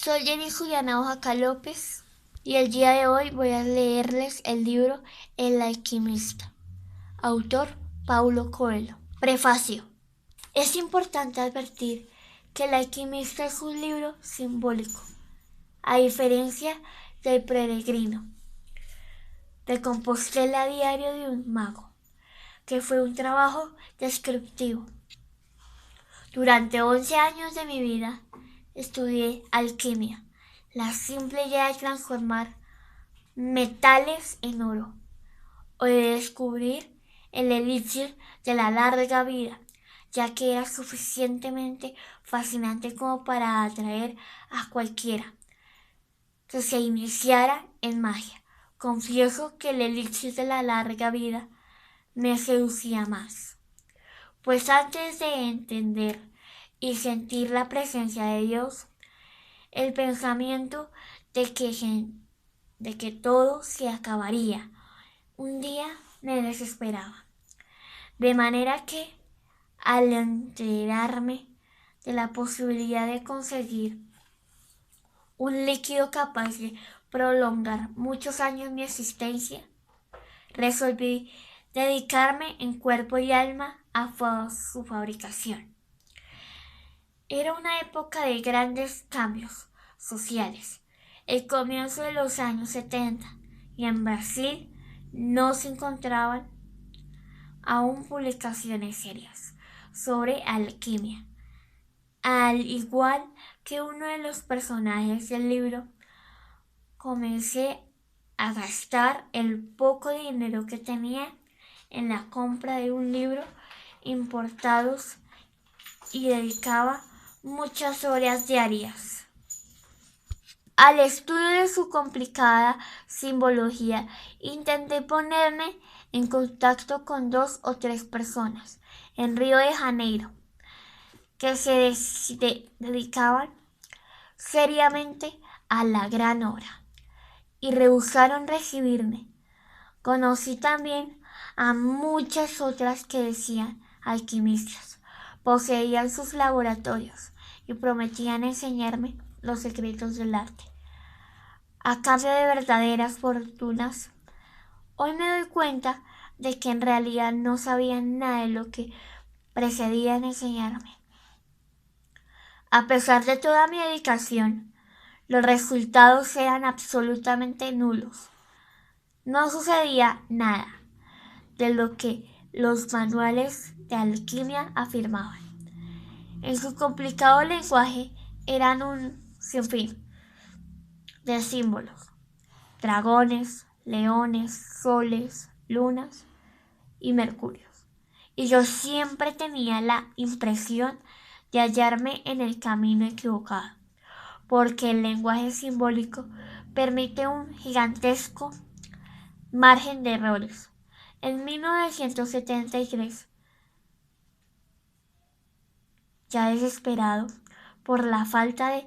Soy Jenny Juliana Oaxaca López y el día de hoy voy a leerles el libro El alquimista, autor Paulo Coelho. Prefacio. Es importante advertir que El alquimista es un libro simbólico, a diferencia del Peregrino de Compostela, diario de un mago, que fue un trabajo descriptivo. Durante 11 años de mi vida estudié alquimia, la simple idea de transformar metales en oro, o de descubrir el elixir de la larga vida, ya que era suficientemente fascinante como para atraer a cualquiera que se iniciara en magia. Confieso que el elixir de la larga vida me seducía más, pues antes de entender y sentir la presencia de Dios, el pensamiento de que todo se acabaría un día me desesperaba. De manera que, al enterarme de la posibilidad de conseguir un líquido capaz de prolongar muchos años mi existencia, resolví dedicarme en cuerpo y alma a su fabricación. Era una época de grandes cambios sociales, el comienzo de los años 70, y en Brasil no se encontraban aún publicaciones serias sobre alquimia. Al igual que uno de los personajes del libro, comencé a gastar el poco dinero que tenía en la compra de un libro importados y dedicaba muchas horas diarias al estudio de su complicada simbología. Intenté ponerme en contacto con 2 o 3 personas en Río de Janeiro que se dedicaban seriamente a la gran obra y rehusaron recibirme. Conocí también a muchas otras que decían alquimistas, poseían sus laboratorios y prometían enseñarme los secretos del arte a cambio de verdaderas fortunas. Hoy me doy cuenta de que en realidad no sabían nada de lo que precedía en enseñarme. A pesar de toda mi dedicación, los resultados eran absolutamente nulos. No sucedía nada de lo que los manuales de alquimia afirmaban. En su complicado lenguaje eran un sinfín de símbolos: dragones, leones, soles, lunas y mercurios. Y yo siempre tenía la impresión de hallarme en el camino equivocado, porque el lenguaje simbólico permite un gigantesco margen de errores. En 1973, ya desesperado por la falta de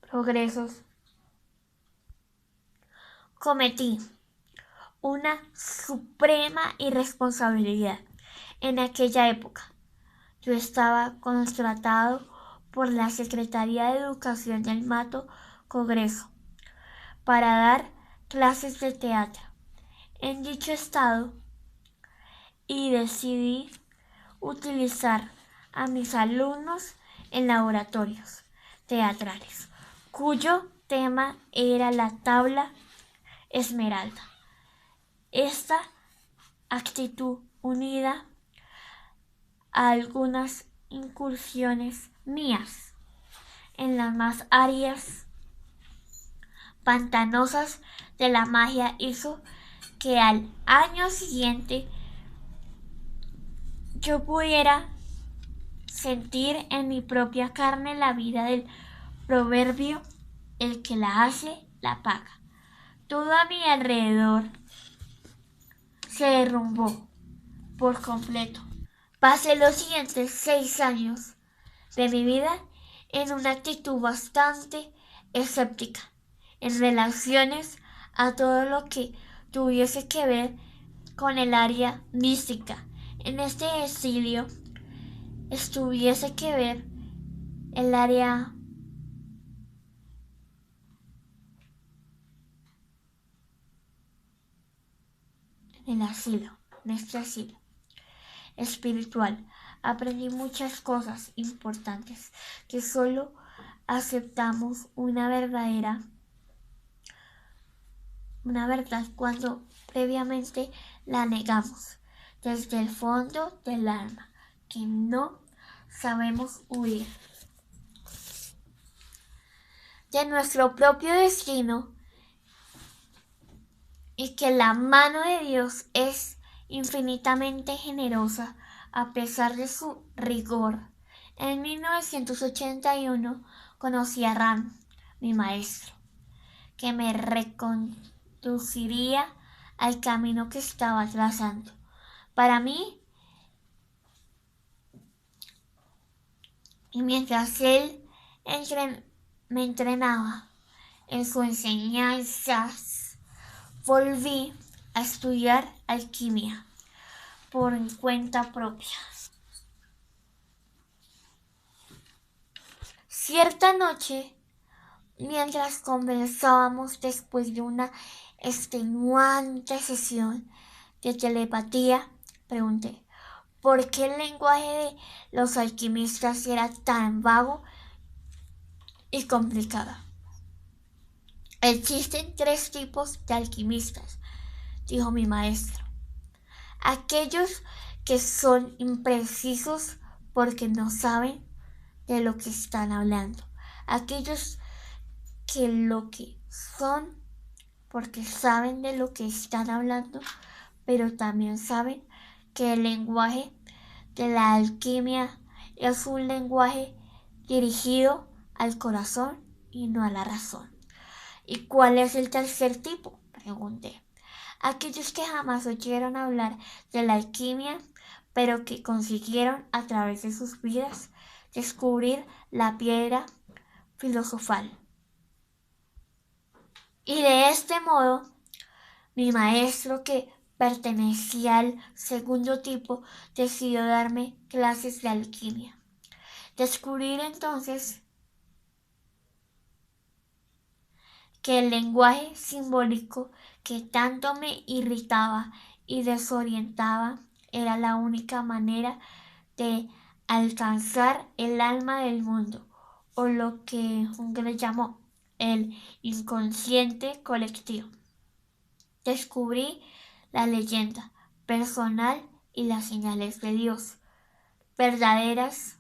progresos, cometí una suprema irresponsabilidad. En aquella época, yo estaba contratado por la Secretaría de Educación del Mato Congreso para dar clases de teatro en dicho estado, y decidí utilizar a mis alumnos en laboratorios teatrales, cuyo tema era la tabla esmeralda. Esta actitud, unida a algunas incursiones mías en las más áreas pantanosas de la magia, hizo que al año siguiente yo pudiera sentir en mi propia carne la vida del proverbio: el que la hace, la paga. Todo a mi alrededor se derrumbó por completo. Pasé los siguientes 6 años de mi vida en una actitud bastante escéptica en relaciones a todo lo que tuviese que ver con el área mística. En este exilio estuviese que ver el área en este asilo espiritual, aprendí muchas cosas importantes que solo aceptamos una verdad cuando previamente la negamos desde el fondo del alma, que no sabemos huir de nuestro propio destino y que la mano de Dios es infinitamente generosa a pesar de su rigor. En 1981 conocí a Ram, mi maestro, que me reconduciría al camino que estaba trazando. Para mí, y mientras él me entrenaba en sus enseñanzas, volví a estudiar alquimia por cuenta propia. Cierta noche, mientras conversábamos después de una extenuante sesión de telepatía, pregunté, ¿por qué el lenguaje de los alquimistas era tan vago y complicado? Existen 3 tipos de alquimistas, dijo mi maestro. Aquellos que son imprecisos porque no saben de lo que están hablando. Aquellos que lo que son porque saben de lo que están hablando, pero también saben que el lenguaje de la alquimia es un lenguaje dirigido al corazón y no a la razón. ¿Y cuál es el tercer tipo?, pregunté. Aquellos que jamás oyeron hablar de la alquimia, pero que consiguieron a través de sus vidas descubrir la piedra filosofal. Y de este modo, mi maestro, que pertenecía al segundo tipo, decidió darme clases de alquimia. Descubrir entonces que el lenguaje simbólico que tanto me irritaba y desorientaba era la única manera de alcanzar el alma del mundo, o lo que Jung llamó el inconsciente colectivo. Descubrí la leyenda personal y las señales de Dios, verdades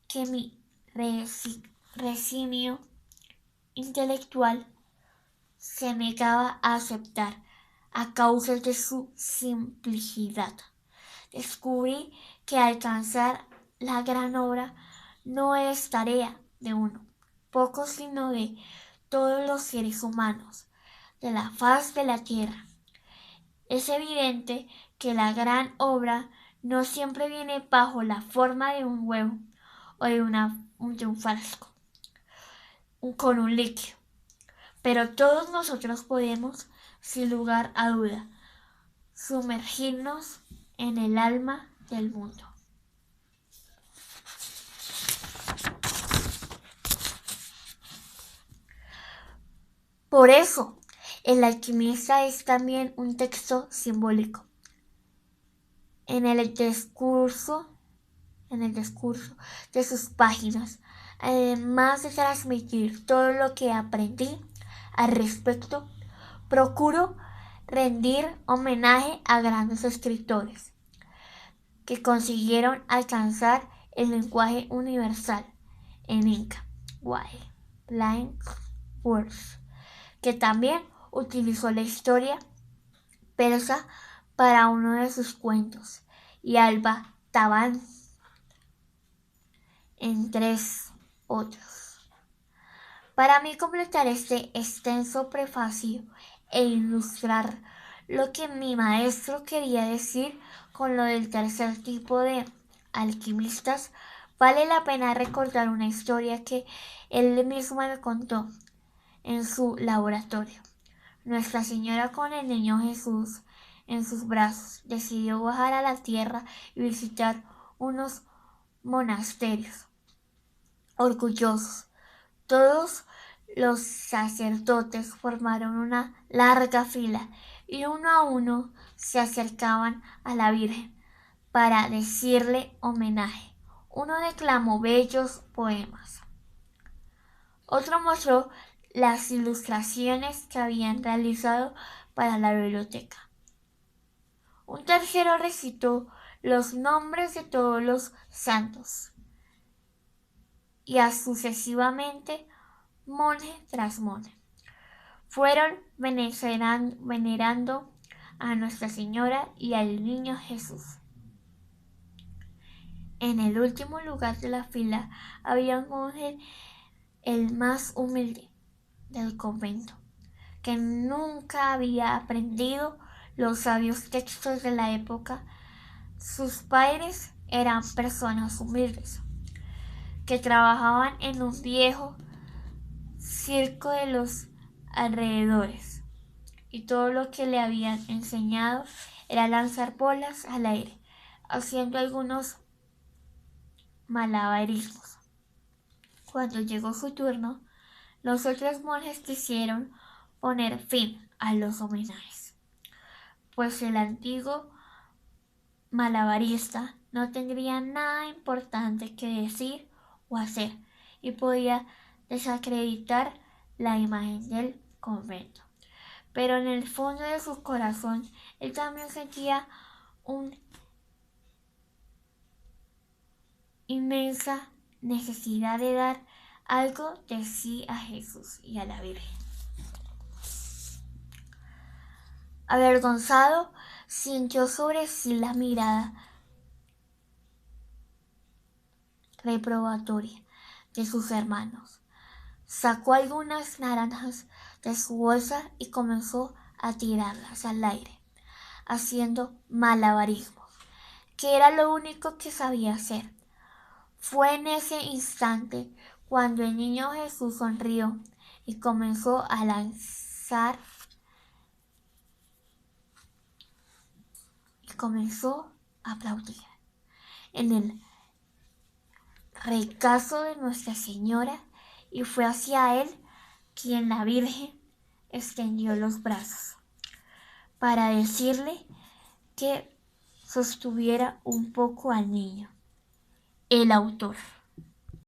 que mi resignio intelectual se negaba a aceptar a causa de su simplicidad. Descubrí que alcanzar la gran obra no es tarea de uno, poco, sino de todos los seres humanos de la faz de la tierra. Es evidente que la gran obra no siempre viene bajo la forma de un huevo o de un frasco con un líquido, pero todos nosotros podemos, sin lugar a duda, sumergirnos en el alma del mundo. Por eso, El alquimista es también un texto simbólico. En el discurso de sus páginas, además de transmitir todo lo que aprendí al respecto, procuro rendir homenaje a grandes escritores que consiguieron alcanzar el lenguaje universal en Inca, Blank Words, que también utilizó la historia persa para uno de sus cuentos, y Alba Taban, entre otros. Para mí, completar este extenso prefacio e ilustrar lo que mi maestro quería decir con lo del tercer tipo de alquimistas, vale la pena recordar una historia que él mismo me contó en su laboratorio. Nuestra Señora, con el niño Jesús en sus brazos, decidió bajar a la tierra y visitar unos monasterios. Orgullosos, todos Los sacerdotes formaron una larga fila y uno a uno se acercaban a la Virgen para decirle homenaje. Uno declamó bellos poemas. Otro mostró las ilustraciones que habían realizado para la biblioteca. Un tercero recitó los nombres de todos los santos y sucesivamente, monje tras monje, fueron venerando a Nuestra Señora y al Niño Jesús. En el último lugar de la fila había un monje, el más humilde del convento, que nunca había aprendido los sabios textos de la época. Sus padres eran personas humildes, que trabajaban en un viejo circo de los alrededores, y todo lo que le habían enseñado era lanzar bolas al aire, haciendo algunos malabarismos. Cuando llegó su turno, los otros monjes quisieron poner fin a los homenajes, pues el antiguo malabarista no tendría nada importante que decir o hacer y podía desacreditar la imagen del convento. Pero en el fondo de su corazón él también sentía una inmensa necesidad de dar algo de sí a Jesús y a la Virgen. Avergonzado, sintió sobre sí la mirada reprobatoria de sus hermanos. Sacó algunas naranjas de su bolsa y comenzó a tirarlas al aire, haciendo malabarismos, que era lo único que sabía hacer. Fue en ese instante cuando el niño Jesús sonrió y comenzó a lanzar y comenzó a aplaudir en el regazo de Nuestra Señora, y fue hacia él quien la Virgen extendió los brazos para decirle que sostuviera un poco al niño. El autor.